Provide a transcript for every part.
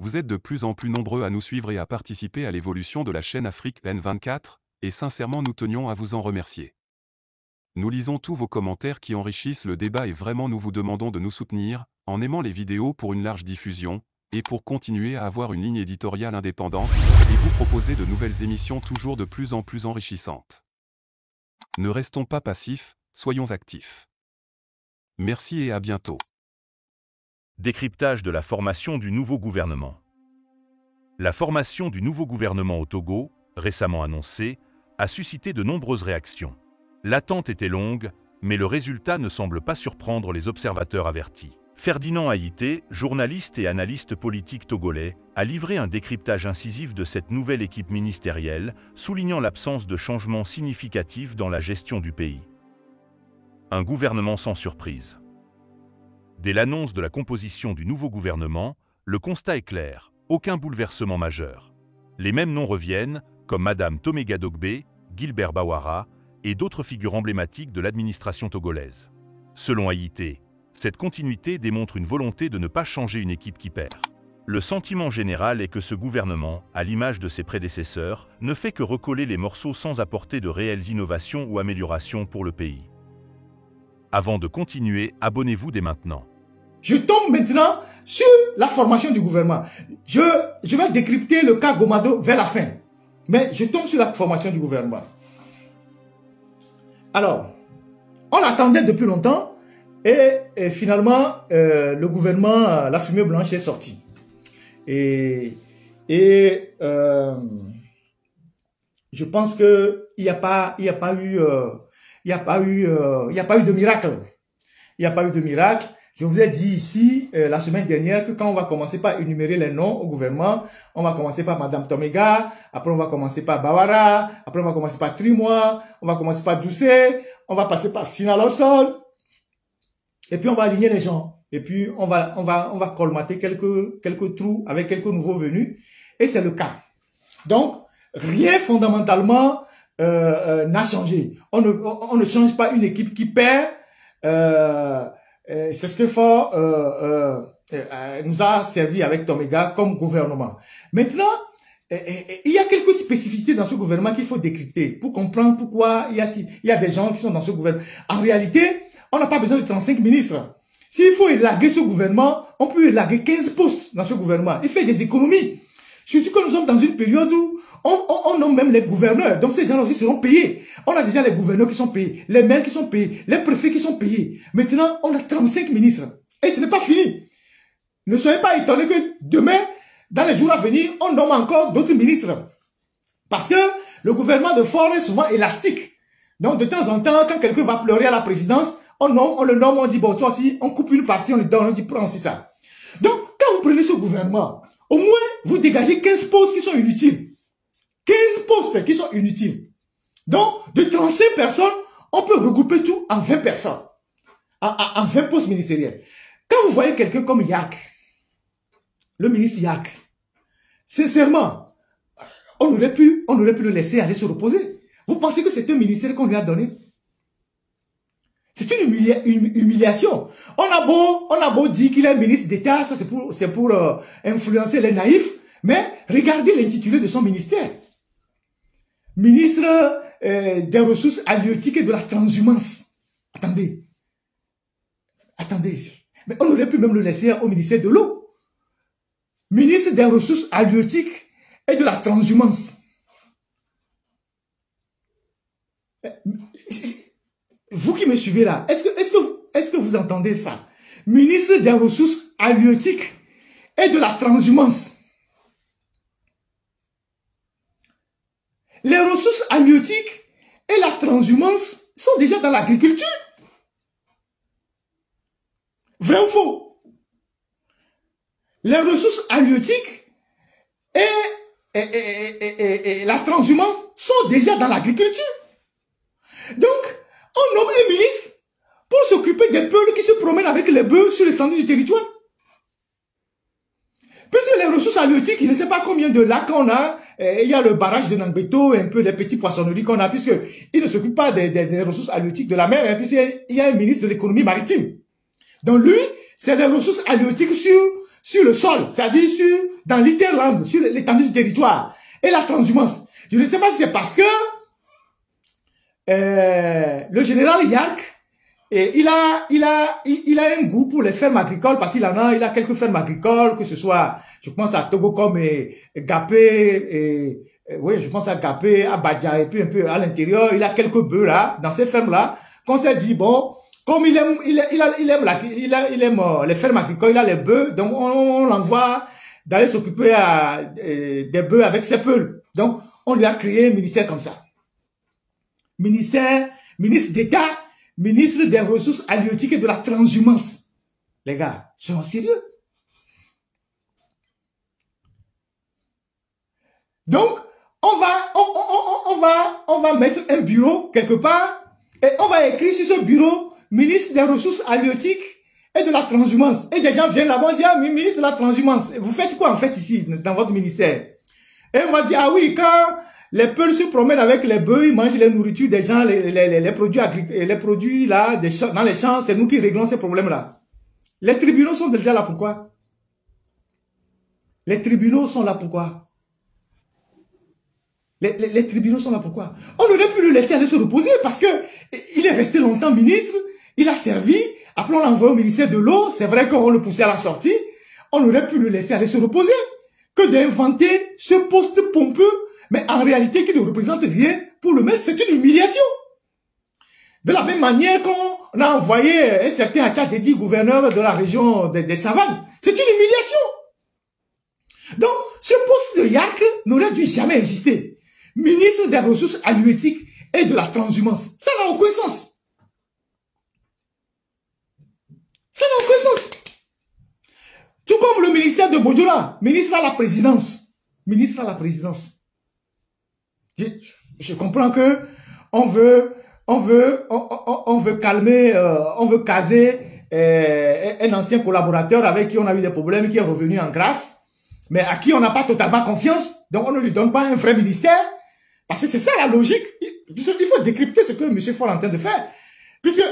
Vous êtes de plus en plus nombreux à nous suivre et à participer à l'évolution de la chaîne Afrique N24, et sincèrement nous tenions à vous en remercier. Nous lisons tous vos commentaires qui enrichissent le débat et vraiment nous vous demandons de nous soutenir, en aimant les vidéos pour une large diffusion, et pour continuer à avoir une ligne éditoriale indépendante, et vous proposer de nouvelles émissions toujours de plus en plus enrichissantes. Ne restons pas passifs, soyons actifs. Merci et à bientôt. Décryptage de la formation du nouveau gouvernement. La formation du nouveau gouvernement au Togo, récemment annoncée, a suscité de nombreuses réactions. L'attente était longue, mais le résultat ne semble pas surprendre les observateurs avertis. Ferdinand Haïté, journaliste et analyste politique togolais, a livré un décryptage incisif de cette nouvelle équipe ministérielle, soulignant l'absence de changements significatifs dans la gestion du pays. Un gouvernement sans surprise. Dès l'annonce de la composition du nouveau gouvernement, le constat est clair, aucun bouleversement majeur. Les mêmes noms reviennent, comme Madame Toméga Dogbe, Gilbert Bawara et d'autres figures emblématiques de l'administration togolaise. Selon Haïté, cette continuité démontre une volonté de ne pas changer une équipe qui perd. Le sentiment général est que ce gouvernement, à l'image de ses prédécesseurs, ne fait que recoller les morceaux sans apporter de réelles innovations ou améliorations pour le pays. Avant de continuer, abonnez-vous dès maintenant. Je tombe maintenant sur la formation du gouvernement. Je vais décrypter le cas Gomado vers la fin. Mais je tombe sur la formation du gouvernement. Alors, on l'attendait depuis longtemps et finalement, le gouvernement, la fumée blanche est sortie. Je pense qu'il n'y a pas eu de miracle. Il n'y a pas eu de miracle. Je vous ai dit ici, la semaine dernière, que quand on va commencer par énumérer les noms au gouvernement, on va commencer par Madame Toméga, après on va commencer par Bawara, après on va commencer par Trimois, on va commencer par Doucet, on va passer par Sinalossol, et puis on va aligner les gens. Et puis on va colmater quelques trous avec quelques nouveaux venus, et c'est le cas. Donc, rien fondamentalement n'a changé. On ne change pas une équipe qui perd. C'est ce que Fort nous a servi avec Toméga comme gouvernement. Maintenant, il y a quelques spécificités dans ce gouvernement qu'il faut décrypter pour comprendre pourquoi il y a des gens qui sont dans ce gouvernement. En réalité, on n'a pas besoin de 35 ministres. S'il faut élaguer ce gouvernement, on peut élaguer 15 postes dans ce gouvernement. Il fait des économies. Surtout que nous sommes dans une période où on nomme même les gouverneurs. Donc ces gens-là aussi seront payés. On a déjà les gouverneurs qui sont payés, les maires qui sont payés, les préfets qui sont payés. Maintenant, on a 35 ministres. Et ce n'est pas fini. Ne soyez pas étonnés que demain, dans les jours à venir, on nomme encore d'autres ministres. Parce que le gouvernement de Fort est souvent élastique. Donc de temps en temps, quand quelqu'un va pleurer à la présidence, on le nomme, on dit, bon, toi aussi, on coupe une partie, on le donne, on dit, prends aussi ça. Donc, quand vous prenez ce gouvernement, au moins, vous dégagez 15 postes qui sont inutiles. 15 postes qui sont inutiles. Donc, de 35 personnes, on peut regrouper tout en 20 personnes. En 20 postes ministériels. Quand vous voyez quelqu'un comme Yak, le ministre Yak, sincèrement, on aurait pu le laisser aller se reposer. Vous pensez que c'est un ministère qu'on lui a donné? C'est une humiliation. On a beau dire qu'il est ministre d'État, ça c'est pour influencer les naïfs, mais regardez l'intitulé de son ministère. Ministre des ressources halieutiques et de la transhumance. Attendez. Mais on aurait pu même le laisser au ministère de l'eau. Ministre des ressources halieutiques et de la transhumance. Vous qui me suivez là, est-ce que vous entendez ça? Ministre des ressources halieutiques et de la transhumance. Les ressources halieutiques et la transhumance sont déjà dans l'agriculture. Vrai ou faux? Les ressources halieutiques et la transhumance sont déjà dans l'agriculture. Donc, on nomme un ministre pour s'occuper des peuples qui se promènent avec les bœufs sur l'étendue du territoire. Puisque les ressources halieutiques, je ne sais pas combien de lacs on a, il y a le barrage de Nangbeto, un peu les petits poissonneries qu'on a, puisqu'il ne s'occupe pas des ressources halieutiques de la mer, puisqu'il y a un ministre de l'économie maritime. Donc lui, c'est les ressources halieutiques sur le sol, c'est-à-dire dans l'Interland, sur l'étendue du territoire, et la transhumance. Je ne sais pas si c'est parce que le général Yark, il a un goût pour les fermes agricoles, parce qu'il il a quelques fermes agricoles, que ce soit, je pense à Togocom et Gapé, oui, je pense à Gapé, à Badja, et puis un peu à l'intérieur, il a quelques bœufs là, dans ces fermes-là, qu'on s'est dit, bon, comme il aime les fermes agricoles, il a les bœufs, donc on l'envoie d'aller s'occuper des bœufs avec ses peuls. Donc, on lui a créé un ministère comme ça. Ministre d'État, ministre des Ressources halieutiques et de la transhumance. Les gars, je suis sérieux. Donc, on va mettre un bureau quelque part et on va écrire sur ce bureau ministre des Ressources halieutiques et de la transhumance. Et des gens viennent là-bas et disent, ah, ministre de la transhumance, vous faites quoi en fait ici, dans votre ministère? Et on va dire, ah oui, quand les peuples se promènent avec les bœufs, ils mangent les nourritures des gens, les produits agricoles, les produits là, dans les champs, c'est nous qui réglons ces problèmes-là. Les tribunaux sont déjà là pourquoi? Les tribunaux sont là pourquoi? Les tribunaux sont là pourquoi? On aurait pu le laisser aller se reposer parce que il est resté longtemps ministre, il a servi, après on l'a envoyé au ministère de l'eau, c'est vrai qu'on le poussait à la sortie, on aurait pu le laisser aller se reposer que d'inventer ce poste pompeux, mais en réalité qui ne représente rien pour le mettre, c'est une humiliation. De la même manière qu'on a envoyé un certain Hatchadedi, gouverneur de la région des Savanes, c'est une humiliation. Donc, ce poste de Yark n'aurait dû jamais exister. Ministre des Ressources halieutiques et de la transhumance. Ça n'a aucun sens. Ça n'a aucun sens. Tout comme le ministère de Bodjola, ministre à la présidence. Ministre à la présidence. Je comprends que on veut calmer, on veut caser un ancien collaborateur avec qui on a eu des problèmes, qui est revenu en grâce, mais à qui on n'a pas totalement confiance. Donc on ne lui donne pas un vrai ministère. Parce que c'est ça la logique. Il faut décrypter ce que M. Fall est en train de faire. Puisque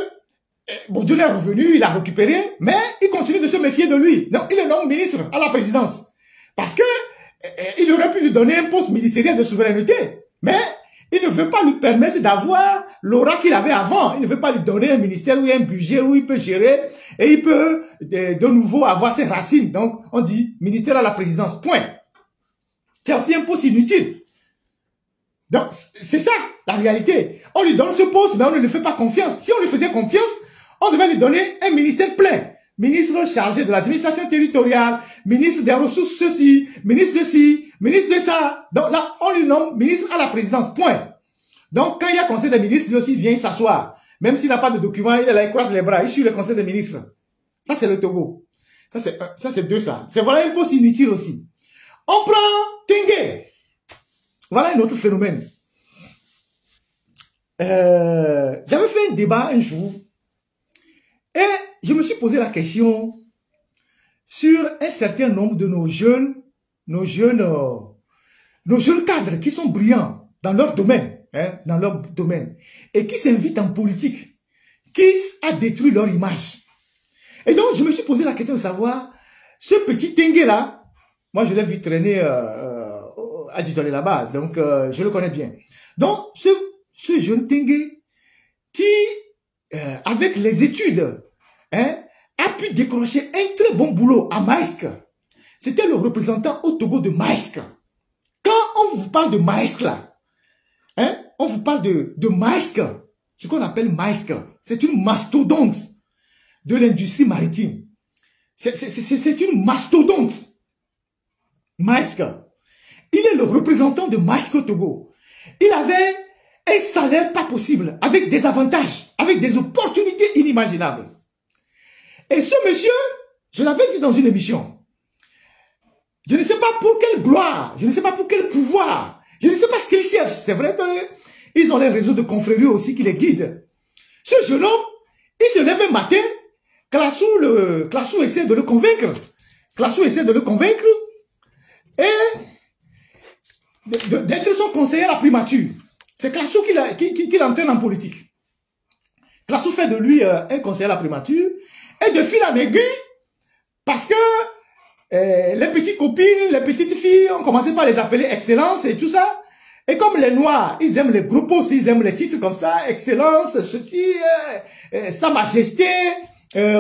Bourdieu est revenu, il a récupéré, mais il continue de se méfier de lui. Donc il est nommé ministre à la présidence. Parce que il aurait pu lui donner un poste ministériel de souveraineté. Mais il ne veut pas lui permettre d'avoir l'aura qu'il avait avant. Il ne veut pas lui donner un ministère où il y a un budget, où il peut gérer et il peut de nouveau avoir ses racines. Donc on dit ministère à la présidence, point. C'est aussi un poste inutile. Donc, c'est ça, la réalité. On lui donne ce poste, mais on ne lui fait pas confiance. Si on lui faisait confiance, on devait lui donner un ministère plein. Ministre chargé de l'administration territoriale, ministre des ressources ceci, ministre de ci, ministre de ça. Donc là, on lui nomme ministre à la présidence, point. Donc, quand il y a conseil des ministres, lui aussi vient s'asseoir. Même s'il n'a pas de document, il croise les bras, il suit le conseil des ministres. Ça, c'est le Togo. Ça, c'est deux ça. C'est voilà un poste inutile aussi. On prend Tengue. Voilà un autre phénomène. J'avais fait un débat un jour et je me suis posé la question sur un certain nombre de nos jeunes cadres qui sont brillants dans leur domaine, et qui s'invitent en politique, quitte à détruire leur image. Et donc, je me suis posé la question de savoir, ce petit Tengue là, moi je l'ai vu traîner à Djidolé là-bas, donc je le connais bien. Donc, ce jeune Tengue qui, avec les études, a pu décrocher un très bon boulot à Maïsk. C'était le représentant au Togo de Maïsk. Quand on vous parle de Maïsk là, on vous parle de Maïsk, ce qu'on appelle Maïsk. C'est une mastodonte de l'industrie maritime. C'est une mastodonte. Maïsk. Il est le représentant de Maïsk au Togo. Il avait un salaire pas possible, avec des avantages, avec des opportunités inimaginables. Et ce monsieur, je l'avais dit dans une émission, je ne sais pas pour quelle gloire, je ne sais pas pour quel pouvoir, je ne sais pas ce qu'il cherche. C'est vrai qu'ils ont les réseaux de confréries aussi qui les guident. Ce jeune homme, il se lève un matin, Classou essaie de le convaincre. Classou essaie de le convaincre et d'être son conseiller à la primature. C'est Classou qui l'entraîne en politique. Classou fait de lui un conseiller à la primature et de fil en aiguille, parce que les petites copines, les petites filles, on commençait par les appeler Excellence et tout ça. Et comme les Noirs, ils aiment les groupes aussi, ils aiment les titres comme ça, Excellence, ceci, Sa Majesté,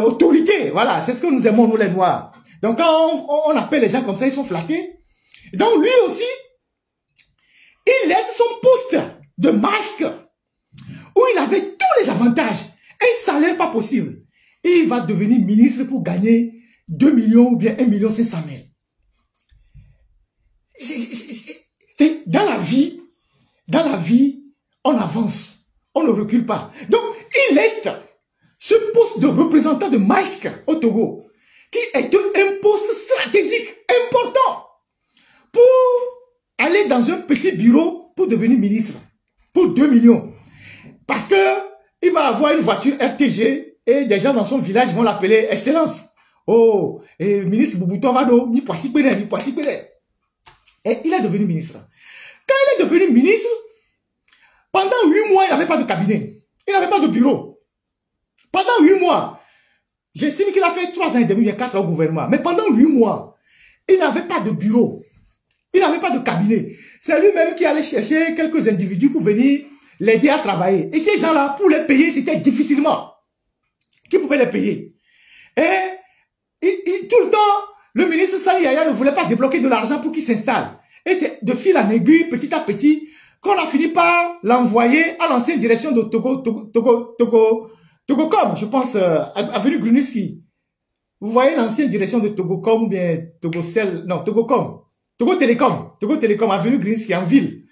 Autorité. Voilà, c'est ce que nous aimons, nous les Noirs. Donc quand on appelle les gens comme ça, ils sont flattés. Donc lui aussi, il laisse son poste de masque où il avait tous les avantages et un salaire pas possible. Et il va devenir ministre pour gagner 2 millions ou bien 1,5 million. Dans la vie, on avance, on ne recule pas. Donc, il laisse ce poste de représentant de masque au Togo, qui est un poste stratégique important pour aller dans un petit bureau pour devenir ministre, pour 2 millions. Parce que il va avoir une voiture RTG et des gens dans son village vont l'appeler Excellence. Oh, et ministre Boubouton Vado, ni poissi péré. Et il est devenu ministre. Quand il est devenu ministre, pendant 8 mois, il n'avait pas de cabinet. Il n'avait pas de bureau. Pendant 8 mois, j'estime qu'il a fait 3 ans et demi, 4 ans au gouvernement. Mais pendant 8 mois, il n'avait pas de bureau. Il n'avait pas de cabinet. C'est lui-même qui allait chercher quelques individus pour venir l'aider à travailler. Et ces gens-là, pour les payer, c'était difficilement. Qui pouvait les payer? Et tout le temps, le ministre Sali Yaya ne voulait pas débloquer de l'argent pour qu'il s'installe. Et c'est de fil en aiguille, petit à petit, qu'on a fini par l'envoyer à l'ancienne direction de Togocom, je pense, avenue Gruniski. Vous voyez l'ancienne direction de Togocom ou bien Togocel, non, Togocom. Togo Télécom, avenue Gruniski, en ville.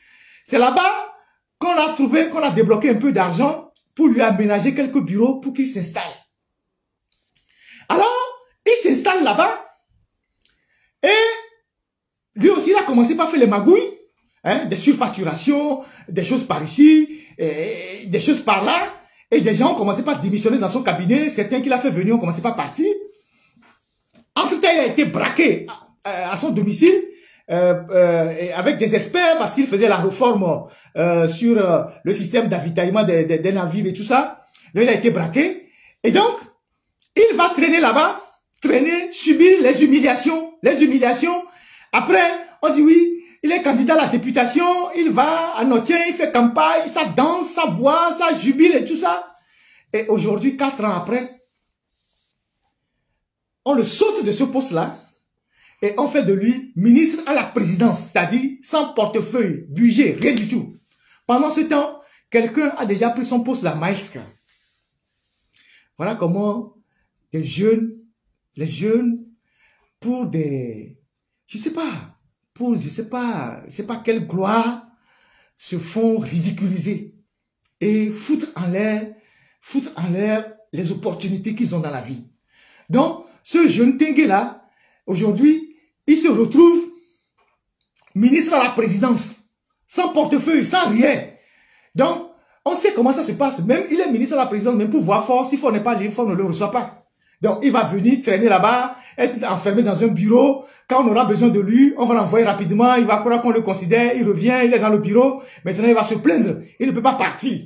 C'est là-bas qu'on a trouvé, qu'on a débloqué un peu d'argent pour lui aménager quelques bureaux pour qu'il s'installe. Alors, il s'installe là-bas et lui aussi, il a commencé par faire les magouilles, hein, des surfacturations, des choses par ici, et des choses par là. Et des gens ont commencé par démissionner dans son cabinet. Certains qu'il a fait venir ont commencé par partir. Entre-temps, il a été braqué à son domicile avec des experts parce qu'il faisait la réforme sur le système d'avitaillement des navires et tout ça. Donc, il a été braqué. Et donc, il va traîner là-bas, subir les humiliations. Après, on dit oui, il est candidat à la députation, il va à Notien, il fait campagne, ça danse, ça boit, ça jubile et tout ça. Et aujourd'hui, 4 ans après, on le saute de ce poste-là et on fait de lui ministre à la présidence, c'est-à-dire sans portefeuille, budget, rien du tout. Pendant ce temps, quelqu'un a déjà pris son poste, la maïsque. Voilà comment les jeunes, pour des, je sais pas quelle gloire, se font ridiculiser et foutre en l'air les opportunités qu'ils ont dans la vie. Donc, ce jeune Tengue là, aujourd'hui, il se retrouve ministre à la présidence, sans portefeuille, sans rien. Donc, on sait comment ça se passe. Même il est ministre à la présidence, même pour voir fort, s'il n'est pas libre, on ne le reçoit pas. Donc, il va venir traîner là-bas, être enfermé dans un bureau. Quand on aura besoin de lui, on va l'envoyer rapidement. Il va croire qu'on le considère. Il revient, il est dans le bureau. Maintenant, il va se plaindre. Il ne peut pas partir.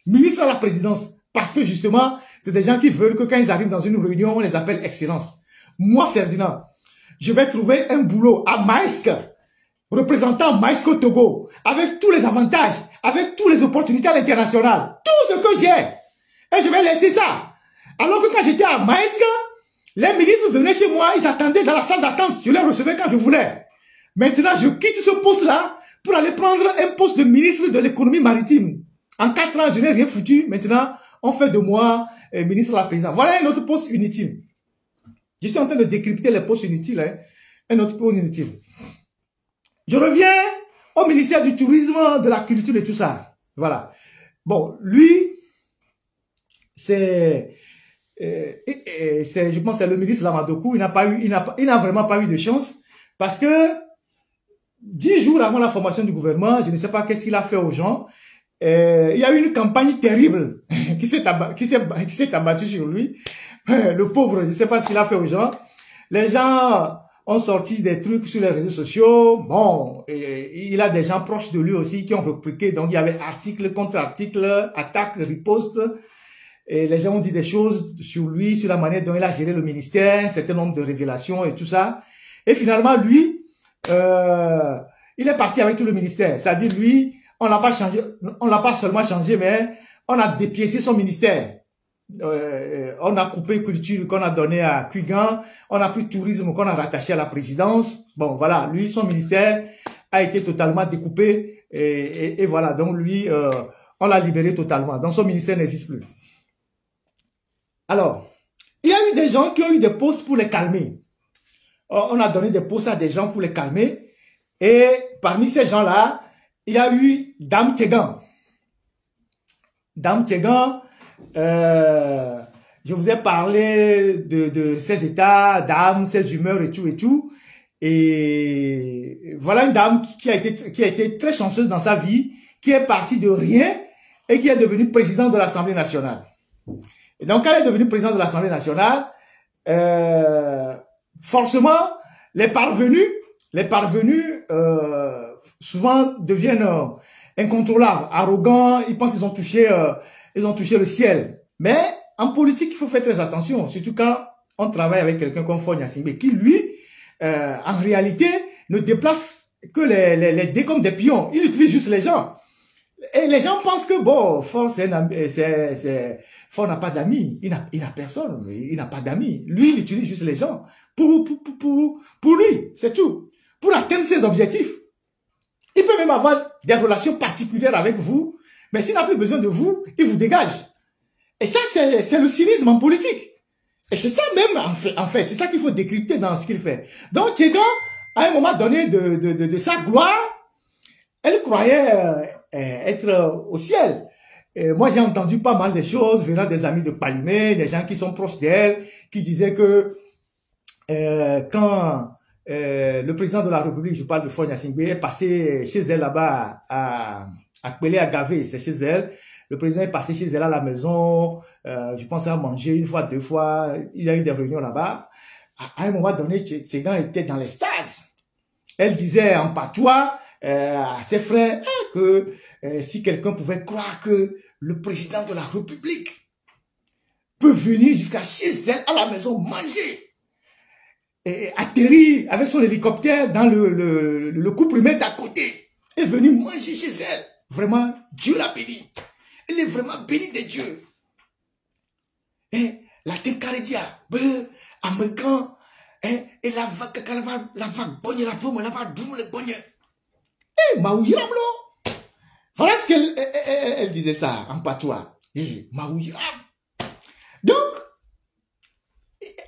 Ministre à la présidence. Parce que justement, c'est des gens qui veulent que quand ils arrivent dans une réunion, on les appelle Excellence. Moi, Ferdinand, je vais trouver un boulot à Maïsk, représentant Maïsk au Togo, avec tous les avantages, avec toutes les opportunités à l'international. Tout ce que j'ai. Et je vais laisser ça. Alors que quand j'étais à Maïsk, les ministres venaient chez moi, ils attendaient dans la salle d'attente. Je les recevais quand je voulais. Maintenant, je quitte ce poste-là pour aller prendre un poste de ministre de l'économie maritime. En 4 ans, je n'ai rien foutu. Maintenant, on fait de moi ministre de la présidence. Voilà un autre poste inutile. Je suis en train de décrypter les postes inutiles. Hein. Un autre poste inutile. Je reviens au ministère du tourisme, de la culture et tout ça. Voilà. Bon, lui, je pense que c'est le ministre Lamadokou. Il n'a vraiment pas eu de chance parce que 10 jours avant la formation du gouvernement, je ne sais pas qu'est-ce qu'il a fait aux gens. Il y a eu une campagne terrible qui s'est abattue sur lui. Le pauvre, je ne sais pas ce qu'il a fait aux gens. Les gens ont sorti des trucs sur les réseaux sociaux. Bon, il a des gens proches de lui aussi qui ont répliqué. Donc, il y avait article contre article, attaque, riposte. Et les gens ont dit des choses sur lui, sur la manière dont il a géré le ministère, un certain nombre de révélations et tout ça. Et finalement, lui, il est parti avec tout le ministère. C'est-à-dire, lui, on l'a pas changé, on l'a pas seulement changé, mais on a dépiécé son ministère. On a coupé culture qu'on a donné à Kuigan, on a pris tourisme qu'on a rattaché à la présidence. Bon, voilà, lui, son ministère a été totalement découpé et voilà, donc lui, on l'a libéré totalement. Donc son ministère n'existe plus. Alors, il y a eu des gens qui ont eu des postes pour les calmer. On a donné des postes à des gens pour les calmer. Et parmi ces gens-là, il y a eu Dame Tchegan. Dame Tchegan, je vous ai parlé de ses états d'âme, ses humeurs et tout et tout. Et voilà une dame qui a été très chanceuse dans sa vie, qui est partie de rien et qui est devenue présidente de l'Assemblée nationale. Et donc, quand elle est devenue présidente de l'Assemblée nationale, forcément, les parvenus souvent deviennent incontrôlables, arrogants, ils pensent qu'ils ont touché le ciel. Mais en politique, il faut faire très attention, surtout quand on travaille avec quelqu'un comme Faure Gnassingbé, qui lui, en réalité, ne déplace que les dés comme des pions. Il utilise juste les gens. Et les gens pensent que, bon, Faure n'a pas d'amis. Il n'a personne. Il n'a pas d'amis. Lui, il utilise juste les gens. Pour lui, c'est tout. Pour atteindre ses objectifs. Il peut même avoir des relations particulières avec vous, mais s'il n'a plus besoin de vous, il vous dégage. Et ça, c'est le cynisme en politique. Et c'est ça même, en fait, c'est ça qu'il faut décrypter dans ce qu'il fait. Donc, Tchegan, à un moment donné de sa gloire, elle croyait être au ciel. Et moi, j'ai entendu pas mal de choses venant des amis de Palimé, des gens qui sont proches d'elle, qui disaient que quand le président de la République, je parle de Faure Gnassingbé, est passé chez elle là-bas à Kpélé à Gavé, c'est chez elle. Le président est passé chez elle à la maison, je pense à manger une fois, deux fois, il y a eu des réunions là-bas. À un moment donné, Tchegan était dans l'extase. Elle disait en patois à ses frères que si quelqu'un pouvait croire que le président de la République peut venir jusqu'à chez elle à la maison manger, et atterrir avec son hélicoptère dans le couple humain d'à côté et venir manger chez elle. Vraiment, Dieu l'a béni. Elle est vraiment bénie de Dieu. Et la Tenkaredia, Américain, et la vague bonne, la pomme, la vague double, le bonne. Eh, Maouyiram, là. Voilà ce qu'elle disait ça en patois. Eh, Maouyiram. Donc,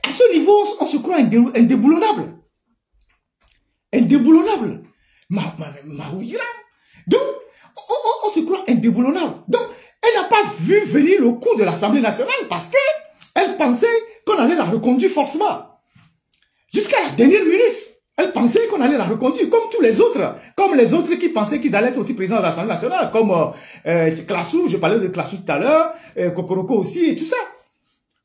à ce niveau, on se croit indéboulonnable. Indéboulonnable. Maouyiram. Donc, on se croit indéboulonnable. Donc, elle n'a pas vu venir le coup de l'Assemblée nationale parce que elle pensait qu'on allait la reconduire forcément. Jusqu'à la dernière minute, elle pensait qu'on allait la reconduire comme tous les autres. Comme les autres qui pensaient qu'ils allaient être aussi présidents de l'Assemblée nationale. Comme Klassou, je parlais de Klassou tout à l'heure, Kokoroko aussi et tout ça.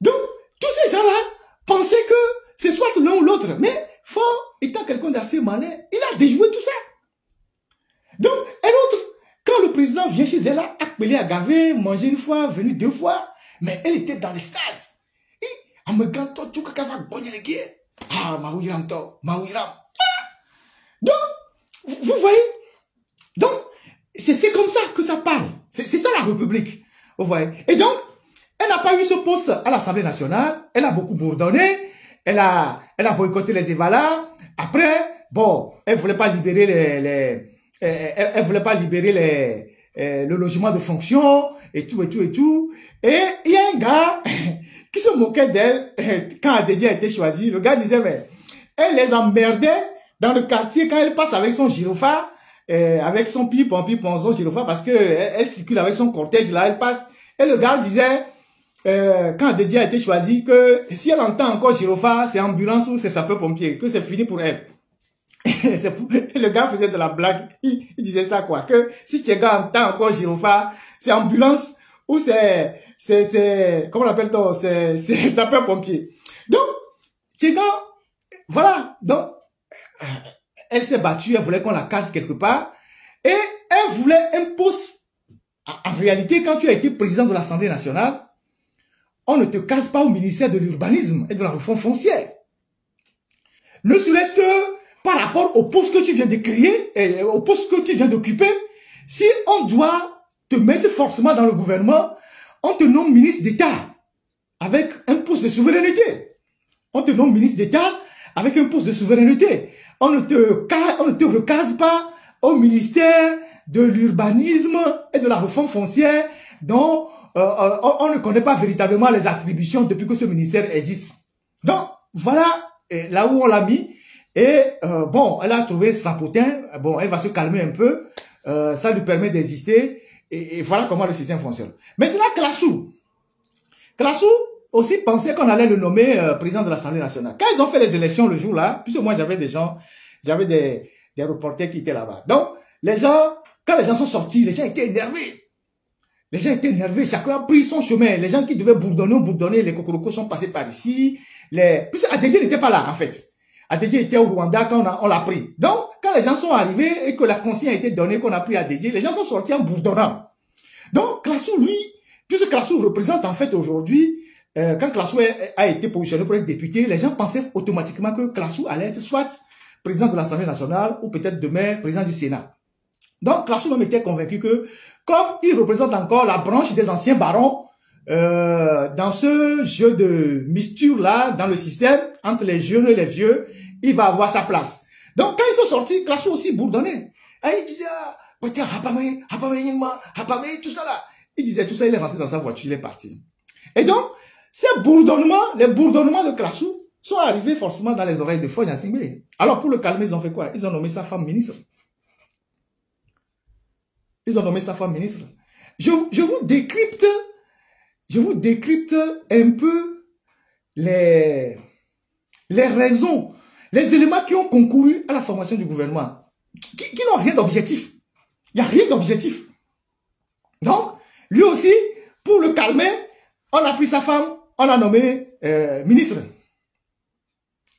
Donc, tous ces gens-là pensaient que c'est soit l'un ou l'autre. Mais Faure, étant quelqu'un d'assez malin, il a déjoué tout ça. Donc, un autre, quand le président vient chez elle, appelé à Gavé, manger une fois, venu deux fois, mais elle était dans l'extase. Et, en me gantant, tout le monde va gagner les guerres. Ah, Maouyiram, Maouyiram. Donc, vous voyez? Donc, c'est comme ça que ça parle. C'est ça la République. Vous voyez? Et donc, elle n'a pas eu ce poste à l'Assemblée nationale. Elle a beaucoup bourdonné. Elle a boycotté les Evala. Après, bon, elle voulait pas libérer elle voulait pas libérer le logement de fonction et tout. Et il y a un gars qui se moquait d'elle quand Adédia a été choisi. Le gars disait, mais elle les emmerdait dans le quartier quand elle passe avec son gyrophare, avec son pipon, son gyrophare, parce que elle circule avec son cortège là, elle passe. Et le gars disait, quand Adédia a été choisi, que si elle entend encore gyrophare, c'est ambulance ou c'est sapeur-pompier, que c'est fini pour elle. Le gars faisait de la blague, il disait ça quoi, que si Tchegan entend encore gyrophare, c'est ambulance ou c'est comment l'appelle-t-on, c'est sapeur-pompier. Donc, Tchegan, voilà, donc, elle s'est battue, elle voulait qu'on la casse quelque part, et elle voulait un poste. En réalité, quand tu as été président de l'Assemblée nationale, on ne te casse pas au ministère de l'urbanisme et de la réforme foncière. ne serait-ce que par rapport au poste que tu viens de créer, et au poste que tu viens d'occuper, si on doit te mettre forcément dans le gouvernement, on te nomme ministre d'État avec un poste de souveraineté. On te nomme ministre d'État avec un poste de souveraineté. On ne te recase pas au ministère de l'urbanisme et de la réforme foncière dont on ne connaît pas véritablement les attributions depuis que ce ministère existe. Donc, voilà là où on l'a mis. Et bon, elle a trouvé son potin. Bon, elle va se calmer un peu. Ça lui permet d'exister. Et voilà comment le système fonctionne. Maintenant, Classou aussi pensait qu'on allait le nommer président de l'Assemblée nationale. Quand ils ont fait les élections le jour-là, puisque moi j'avais des reporters qui étaient là-bas. Donc, quand les gens sont sortis, les gens étaient énervés. Les gens étaient énervés, chacun a pris son chemin. Les gens qui devaient bourdonner, les cocorocos sont passés par ici. Puisque ADG n'était pas là, en fait. ADG était au Rwanda quand on l'a pris. Donc, quand les gens sont arrivés et que la consigne a été donnée qu'on a pris ADG, les gens sont sortis en bourdonnant. Donc, Classou, lui, puisque Classou représente en fait aujourd'hui, quand Classou a été positionné pour être député, les gens pensaient automatiquement que Classou allait être soit président de l'Assemblée nationale ou peut-être demain président du Sénat. Donc, Classou même était convaincu que, comme il représente encore la branche des anciens barons, dans ce jeu de misture-là, dans le système, entre les jeunes et les vieux, il va avoir sa place. Donc, quand ils sont sortis, Classou aussi bourdonnait. Et il disait, tout ça là. Il disait tout ça, il est rentré dans sa voiture, il est parti. Et donc, les bourdonnements de Classou sont arrivés forcément dans les oreilles de Faure Gnassingbé. Alors, pour le calmer, ils ont fait quoi? Ils ont nommé sa femme ministre. Ils ont nommé sa femme ministre. Je vous décrypte un peu les raisons, les éléments qui ont concouru à la formation du gouvernement, qui n'ont rien d'objectif. Il n'y a rien d'objectif. Donc, lui aussi, pour le calmer, on a pris sa femme, on l'a nommé ministre.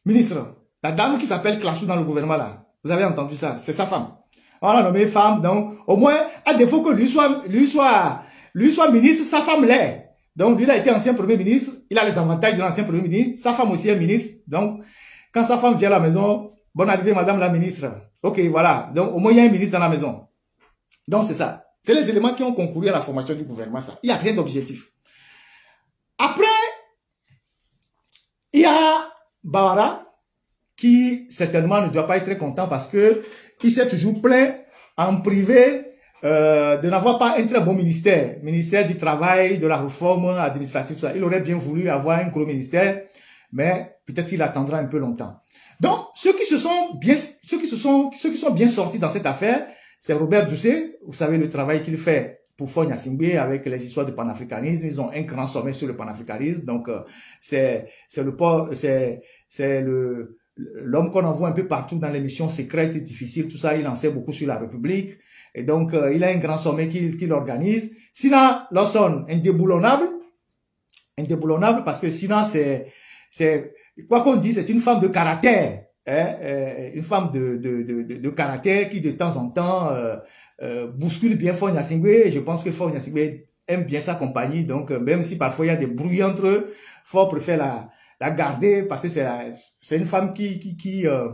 Ministre. La dame qui s'appelle Classou dans le gouvernement là. Vous avez entendu ça, c'est sa femme. On l'a nommé femme, donc au moins, à défaut que lui soit ministre, sa femme l'est. Donc lui, il a été ancien premier ministre, il a les avantages de l'ancien premier ministre, sa femme aussi est ministre. Donc, quand sa femme vient à la maison, bonne arrivée madame la ministre. Ok, voilà. Donc au moins, il y a un ministre dans la maison. Donc c'est ça. C'est les éléments qui ont concouru à la formation du gouvernement, ça. Il n'y a rien d'objectif. Après, il y a Bawara, qui certainement ne doit pas être très content parce que il s'est toujours plaint en privé de n'avoir pas un très bon ministère. Ministère du travail, de la réforme administrative, tout ça. Il aurait bien voulu avoir un gros ministère, mais peut-être qu'il attendra un peu longtemps. Donc, ceux qui sont bien sortis dans cette affaire, c'est Robert Doucet. Vous savez le travail qu'il fait pour Faure Gnassingbé avec les histoires de panafricanisme. Ils ont un grand sommet sur le panafricanisme. Donc, c'est l'homme qu'on envoie un peu partout dans les missions secrètes et difficiles, tout ça, il en sait beaucoup sur la République. Et donc, il a un grand sommet qu'il organise. Sina Lawson, indéboulonnable parce que Sina, c'est quoi qu'on dise, c'est une femme de caractère. Une femme de caractère qui, de temps en temps, bouscule bien Faure Gnassingbé. Et je pense que Faure Gnassingbé aime bien sa compagnie. Donc, même si parfois il y a des bruits entre eux, Faure préfère la garder parce que c'est une femme qui a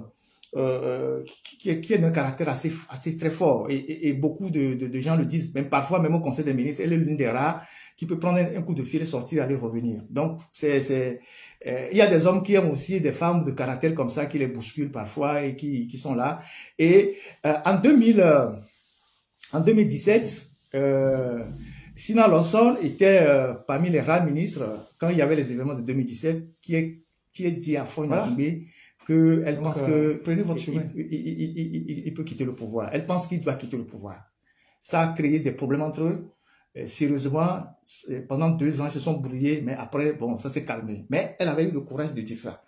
un caractère assez très fort et beaucoup de gens le disent, même parfois même au Conseil des ministres, elle est l'une des rares qui peut prendre un coup de fil, sortir, aller revenir. Donc il y a des hommes qui aiment aussi des femmes de caractère comme ça qui les bousculent parfois et qui sont là. Et en 2017, Sina Lawson était parmi les rares ministres, quand il y avait les événements de 2017, qui est dit à Faure Gnassingbé qu'elle pense que prenez votre chemin, il peut quitter le pouvoir. Elle pense qu'il doit quitter le pouvoir. Ça a créé des problèmes entre eux. Sérieusement, pendant 2 ans, ils se sont brouillés, mais après, bon, ça s'est calmé. Mais elle avait eu le courage de dire ça.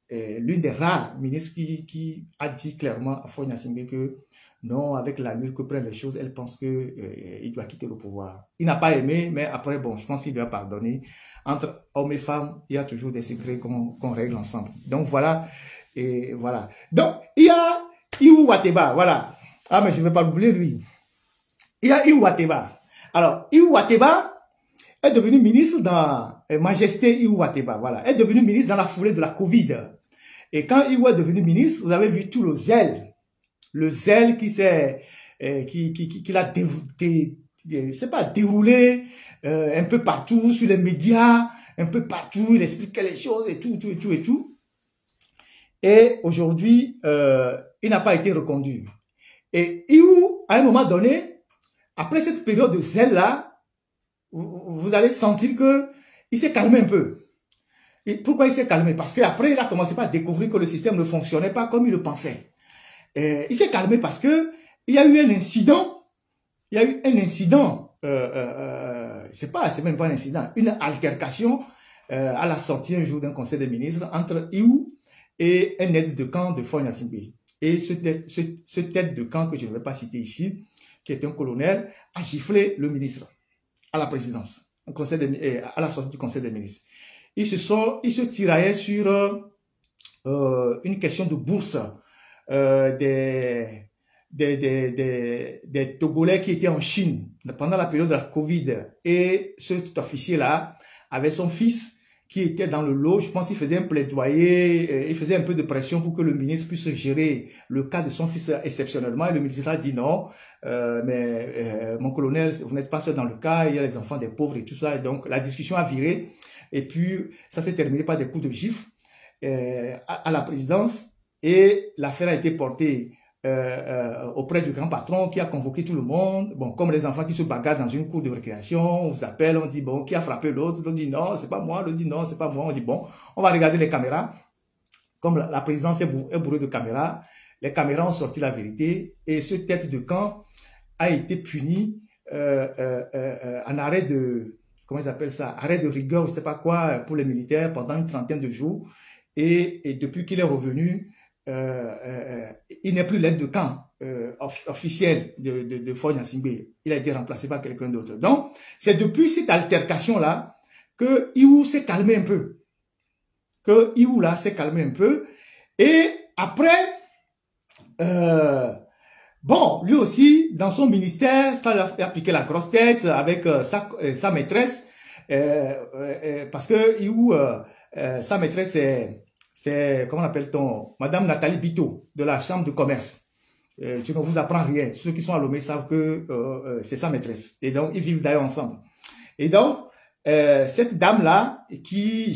L'une des rares ministres qui a dit clairement à Faure Gnassingbé que non, avec l'allure que prennent les choses, elle pense qu'il doit quitter le pouvoir. Il n'a pas aimé, mais après, bon, je pense qu'il lui a pardonné. Entre hommes et femmes, il y a toujours des secrets qu'on règle ensemble. Donc voilà, et voilà. Donc, il y a Iwu Wateba, voilà. Ah, mais je ne vais pas l'oublier, lui. Il y a Iwu Wateba. Alors, Iwu Wateba est devenu ministre dans Majesté Iwu Wateba, voilà. Elle est devenue ministre dans la foulée de la Covid. Et quand Iou est devenu ministre, vous avez vu tout le zèle qui s'est, qu'il a déroulé un peu partout sur les médias, un peu partout, il expliquait les choses et tout. Et aujourd'hui, il n'a pas été reconduit. Et Iou, à un moment donné, après cette période de zèle-là, vous allez sentir que il s'est calmé un peu. Et pourquoi il s'est calmé? Parce qu'après, il a commencé à découvrir que le système ne fonctionnait pas comme il le pensait. Il s'est calmé parce que il y a eu un incident. Il y a eu un incident. C'est même pas un incident. Une altercation à la sortie un jour d'un conseil des ministres entre Iou et un aide de camp de Faure Gnassingbé. Et ce tête de camp que je ne vais pas citer ici, qui est un colonel, a giflé le ministre à la présidence, à la sortie du conseil des ministres. Ils se tiraillaient sur une question de bourse des Togolais qui étaient en Chine pendant la période de la Covid. Et ce officier-là avait son fils qui était dans le lot. Je pense qu'il faisait un plaidoyer, il faisait un peu de pression pour que le ministre puisse gérer le cas de son fils exceptionnellement. Et le ministre a dit non, mon colonel, vous n'êtes pas seul dans le cas, il y a les enfants des pauvres et tout ça. Et donc la discussion a viré. Et puis ça s'est terminé par des coups de gifle à la présidence. Et l'affaire a été portée auprès du grand patron qui a convoqué tout le monde. Bon, comme les enfants qui se bagarrent dans une cour de récréation, on vous appelle, on dit bon, qui a frappé l'autre? L'autre dit non, c'est pas moi. L'autre dit non, c'est pas moi. On dit bon, on va regarder les caméras. Comme la présidence est bourrée de caméras, les caméras ont sorti la vérité et ce tête de camp a été puni en arrêt de, comment ils appellent ça, arrêt de rigueur, je sais pas quoi, pour les militaires pendant une trentaine de jours. Et depuis qu'il est revenu, il n'est plus l'aide de camp officiel de Faure Gnassingbé. Il a été remplacé par quelqu'un d'autre. Donc, c'est depuis cette altercation-là que Iou s'est calmé un peu. Et après, bon, lui aussi, dans son ministère, il a appliqué la grosse tête avec sa maîtresse. Parce que Iou, sa maîtresse, c'est, comment appelle-t-on, Madame Nathalie Bito, de la Chambre de commerce. Je ne vous apprends rien. Ceux qui sont à Lomé savent que c'est sa maîtresse. Et donc, ils vivent d'ailleurs ensemble. Et donc, cette dame-là, qui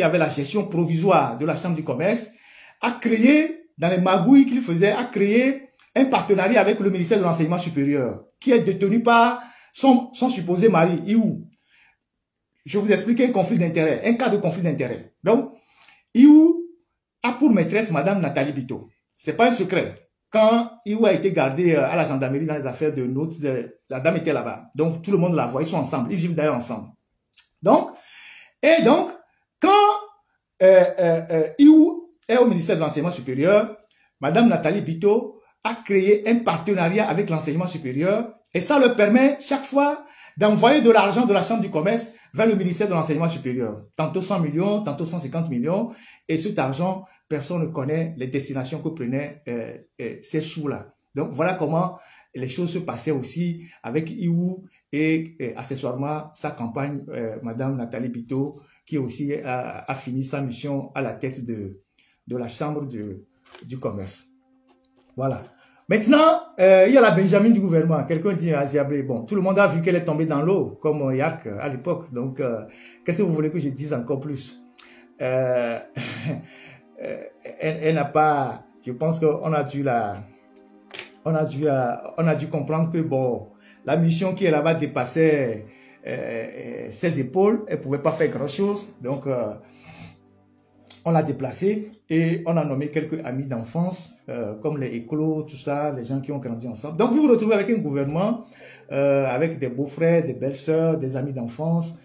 avait la gestion provisoire de la Chambre du commerce, a créé, dans les magouilles qu'il faisait, a créé un partenariat avec le ministère de l'Enseignement supérieur, qui est détenu par son supposé mari, Iou. Je vous explique un conflit d'intérêt, un cas de conflit d'intérêt. Donc, Iou a pour maîtresse Madame Nathalie Bito. C'est pas un secret. Quand Iou a été gardé à la gendarmerie dans les affaires de notes, la dame était là-bas. Donc, tout le monde la voit. Ils sont ensemble. Ils vivent d'ailleurs ensemble. Donc, quand Iou est au ministère de l'Enseignement supérieur, Madame Nathalie Bito a créé un partenariat avec l'enseignement supérieur et ça leur permet chaque fois d'envoyer de l'argent de la Chambre du commerce vers le ministère de l'Enseignement supérieur. Tantôt 100 millions, tantôt 150 millions. Et cet argent, personne ne connaît les destinations que prenaient ces sous-là. Donc, voilà comment les choses se passaient aussi avec Iou et accessoirement sa campagne, Madame Nathalie Bito, qui aussi a fini sa mission à la tête de la Chambre du commerce. Voilà. Maintenant, il y a la Benjamin du gouvernement. Quelqu'un dit à Ziablé, bon, tout le monde a vu qu'elle est tombée dans l'eau, comme Yak à l'époque. Donc, qu'est-ce que vous voulez que je dise encore plus? Elle n'a pas... Je pense qu'on a dû on a dû comprendre que, bon, la mission qui est là-bas dépassait ses épaules. Elle ne pouvait pas faire grand-chose. Donc, on l'a déplacée et on a nommé quelques amis d'enfance, comme les écolos, tout ça, les gens qui ont grandi ensemble. Donc, vous vous retrouvez avec un gouvernement, avec des beaux-frères, des belles-sœurs, des amis d'enfance,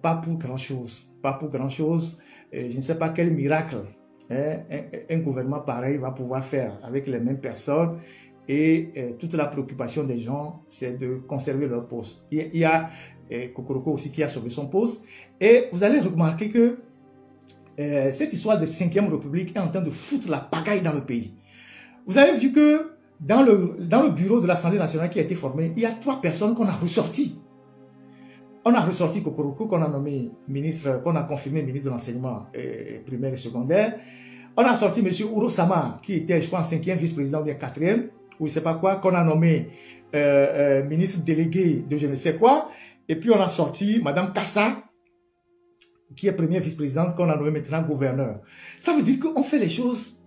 pas pour grand-chose. Pas pour grand-chose. Je ne sais pas quel miracle un gouvernement pareil va pouvoir faire avec les mêmes personnes. Et toute la préoccupation des gens, c'est de conserver leur poste. Il y a Kokoroko aussi qui a sauvé son poste. Et vous allez remarquer que cette histoire de 5e République est en train de foutre la pagaille dans le pays. Vous avez vu que dans le bureau de l'Assemblée nationale qui a été formé, il y a 3 personnes qu'on a ressorties. On a ressorti Kokoroko, qu'on a nommé ministre, qu'on a confirmé ministre de l'enseignement primaire et secondaire. On a sorti M. Uro Sama, qui était, je pense, 5e vice-président ou bien 4e, ou je ne sais pas quoi, qu'on a nommé ministre délégué de je ne sais quoi. Et puis on a sorti Mme Kassa, qui est première vice-présidente, qu'on a nommé maintenant gouverneur. Ça veut dire qu'on fait les choses,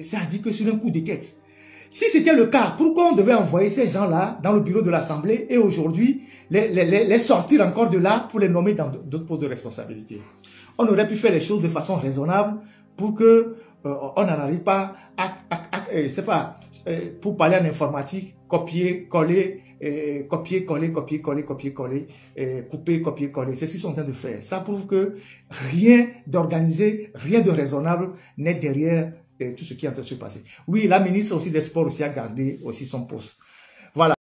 ça a dit que sur un coup de tête. Si c'était le cas, pourquoi on devait envoyer ces gens-là dans le bureau de l'Assemblée et aujourd'hui les sortir encore de là pour les nommer dans d'autres postes de responsabilité? On aurait pu faire les choses de façon raisonnable pour que on n'en arrive pas c'est pas, pour parler en informatique, copier-coller, copier-coller, copier-coller, copier-coller, couper, copier-coller. C'est ce qu'ils sont en train de faire. Ça prouve que rien d'organisé, rien de raisonnable n'est derrière tout ce qui est en train de se passer. Oui, la ministre aussi des Sports aussi a gardé aussi son poste. Voilà.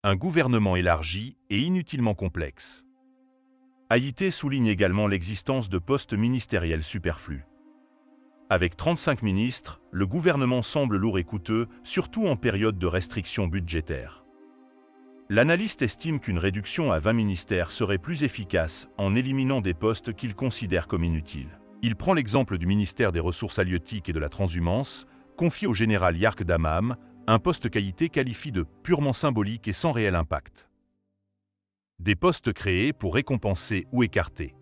Un gouvernement élargi et inutilement complexe. Haïté souligne également l'existence de postes ministériels superflus. Avec 35 ministres, le gouvernement semble lourd et coûteux, surtout en période de restrictions budgétaires. L'analyste estime qu'une réduction à 20 ministères serait plus efficace en éliminant des postes qu'il considère comme inutiles. Il prend l'exemple du ministère des Ressources halieutiques et de la Transhumance, confié au général Yark Damam, un poste qu'Haïté qualifie de purement symbolique et sans réel impact. Des postes créés pour récompenser ou écarter.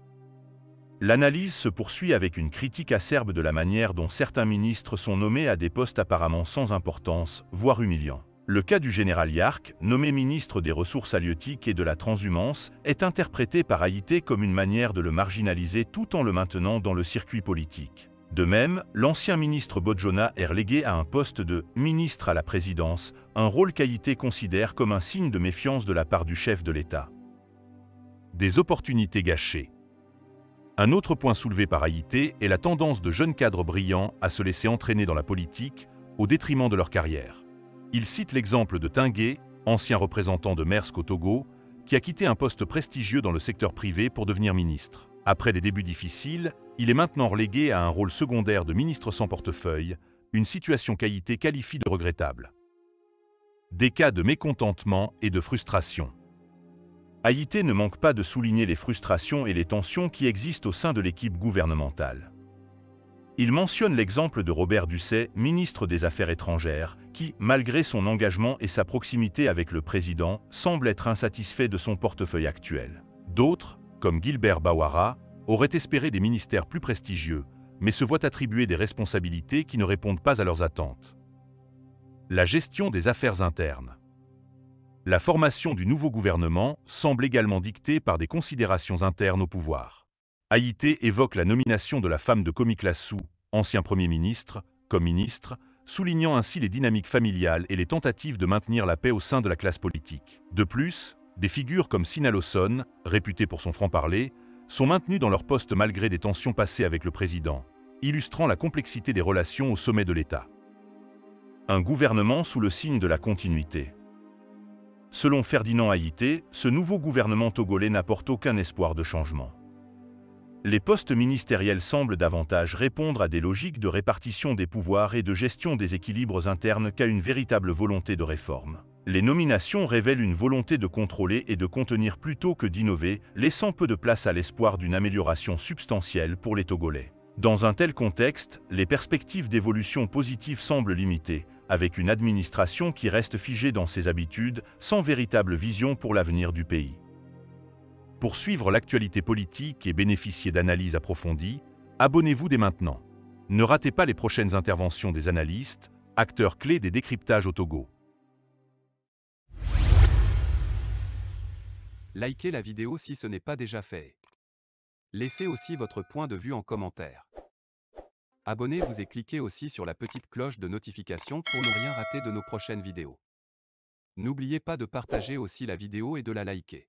L'analyse se poursuit avec une critique acerbe de la manière dont certains ministres sont nommés à des postes apparemment sans importance, voire humiliants. Le cas du général Yark, nommé ministre des Ressources halieutiques et de la Transhumance, est interprété par Haïté comme une manière de le marginaliser tout en le maintenant dans le circuit politique. De même, l'ancien ministre Bodjona est relégué à un poste de ministre à la présidence, un rôle qu'Haïté considère comme un signe de méfiance de la part du chef de l'État. Des opportunités gâchées. Un autre point soulevé par Haïté est la tendance de jeunes cadres brillants à se laisser entraîner dans la politique au détriment de leur carrière. Il cite l'exemple de Tingué, ancien représentant de Maersk au Togo, qui a quitté un poste prestigieux dans le secteur privé pour devenir ministre. Après des débuts difficiles, il est maintenant relégué à un rôle secondaire de ministre sans portefeuille, une situation qu'Haïté qualifie de regrettable. Des cas de mécontentement et de frustration. Haïté ne manque pas de souligner les frustrations et les tensions qui existent au sein de l'équipe gouvernementale. Il mentionne l'exemple de Robert Ducey, ministre des Affaires étrangères, qui, malgré son engagement et sa proximité avec le président, semble être insatisfait de son portefeuille actuel. D'autres, comme Gilbert Bawara, auraient espéré des ministères plus prestigieux, mais se voient attribuer des responsabilités qui ne répondent pas à leurs attentes. La gestion des affaires internes. La formation du nouveau gouvernement semble également dictée par des considérations internes au pouvoir. Haïté évoque la nomination de la femme de Komi Klassou, ancien Premier ministre, comme ministre, soulignant ainsi les dynamiques familiales et les tentatives de maintenir la paix au sein de la classe politique. De plus, des figures comme Sina Lawson, réputée pour son franc-parler, sont maintenues dans leur poste malgré des tensions passées avec le président, illustrant la complexité des relations au sommet de l'État. Un gouvernement sous le signe de la continuité. Selon Ferdinand Haïté, ce nouveau gouvernement togolais n'apporte aucun espoir de changement. Les postes ministériels semblent davantage répondre à des logiques de répartition des pouvoirs et de gestion des équilibres internes qu'à une véritable volonté de réforme. Les nominations révèlent une volonté de contrôler et de contenir plutôt que d'innover, laissant peu de place à l'espoir d'une amélioration substantielle pour les Togolais. Dans un tel contexte, les perspectives d'évolution positive semblent limitées, avec une administration qui reste figée dans ses habitudes, sans véritable vision pour l'avenir du pays. Pour suivre l'actualité politique et bénéficier d'analyses approfondies, abonnez-vous dès maintenant. Ne ratez pas les prochaines interventions des analystes, acteurs clés des décryptages au Togo. Likez la vidéo si ce n'est pas déjà fait. Laissez aussi votre point de vue en commentaire. Abonnez-vous et cliquez aussi sur la petite cloche de notification pour ne rien rater de nos prochaines vidéos. N'oubliez pas de partager aussi la vidéo et de la liker.